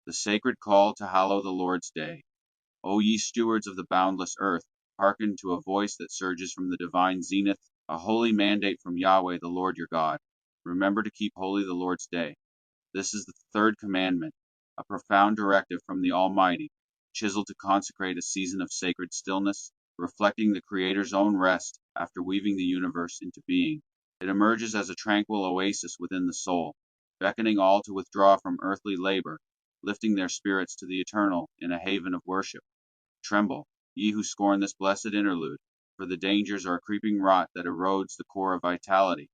The sacred call to hallow the Lord's day. O ye stewards of the boundless earth, hearken to a voice that surges from the divine zenith, a holy mandate from Yahweh the Lord your God. Remember to keep holy the Lord's day. This is the third commandment, a profound directive from the Almighty, chiseled to consecrate a season of sacred stillness, reflecting the Creator's own rest after weaving the universe into being. It emerges as a tranquil oasis within the soul, beckoning all to withdraw from earthly labor, lifting their spirits to the eternal in a haven of worship. Tremble, ye who scorn this blessed interlude, for the dangers are a creeping rot that erodes the core of vitality.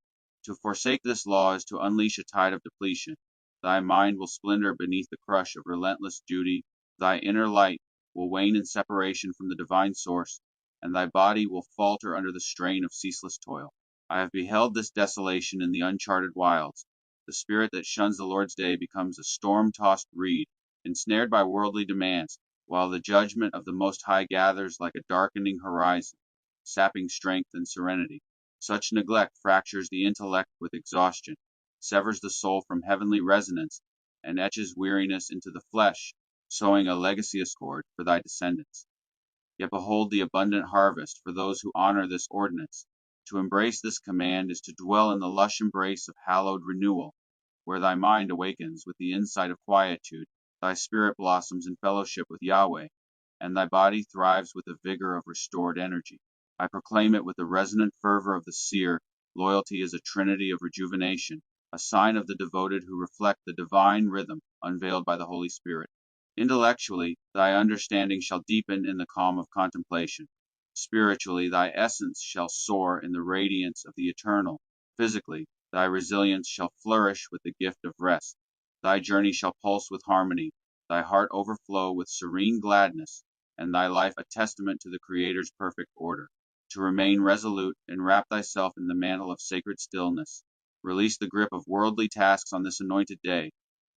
To forsake this law is to unleash a tide of depletion. Thy mind will splinter beneath the crush of relentless duty, thy inner light will wane in separation from the divine source, and thy body will falter under the strain of ceaseless toil. I have beheld this desolation in the uncharted wilds. The spirit that shuns the Lord's day becomes a storm-tossed reed, ensnared by worldly demands, while the judgment of the Most High gathers like a darkening horizon, sapping strength and serenity. Such neglect fractures the intellect with exhaustion, severs the soul from heavenly resonance, and etches weariness into the flesh, sowing a legacy discord for thy descendants. Yet behold the abundant harvest for those who honor this ordinance. To embrace this command is to dwell in the lush embrace of hallowed renewal, where thy mind awakens with the insight of quietude, thy spirit blossoms in fellowship with Yahweh, and thy body thrives with the vigor of restored energy. I proclaim it with the resonant fervor of the seer. Loyalty is a trinity of rejuvenation, a sign of the devoted who reflect the divine rhythm unveiled by the Holy Spirit. Intellectually, thy understanding shall deepen in the calm of contemplation. Spiritually, thy essence shall soar in the radiance of the eternal. Physically, thy resilience shall flourish with the gift of rest. Thy journey shall pulse with harmony, thy heart overflow with serene gladness, and thy life a testament to the Creator's perfect order. To remain resolute, enwrap thyself in the mantle of sacred stillness. Release the grip of worldly tasks on this anointed day,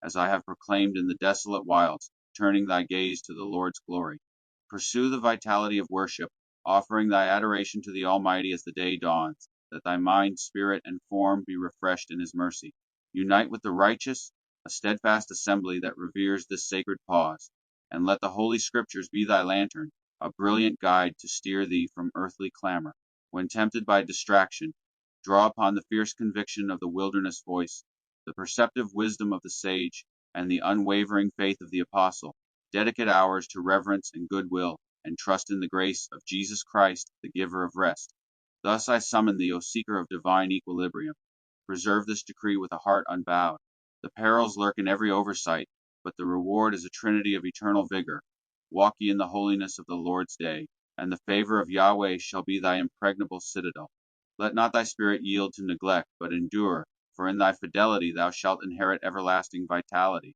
as I have proclaimed in the desolate wilds, turning thy gaze to the Lord's glory. Pursue the vitality of worship, offering thy adoration to the Almighty as the day dawns, that thy mind, spirit, and form be refreshed in his mercy. Unite with the righteous, a steadfast assembly that reveres this sacred pause, and let the Holy Scriptures be thy lantern, a brilliant guide to steer thee from earthly clamor. When tempted by distraction, draw upon the fierce conviction of the wilderness voice, the perceptive wisdom of the sage, and the unwavering faith of the apostle. Dedicate hours to reverence and goodwill, and trust in the grace of Jesus Christ, the giver of rest. Thus I summon thee, O seeker of divine equilibrium. Preserve this decree with a heart unbowed. The perils lurk in every oversight, but the reward is a trinity of eternal vigor. Walk ye in the holiness of the Lord's day, and the favor of Yahweh shall be thy impregnable citadel. Let not thy spirit yield to neglect, but endure, for in thy fidelity thou shalt inherit everlasting vitality.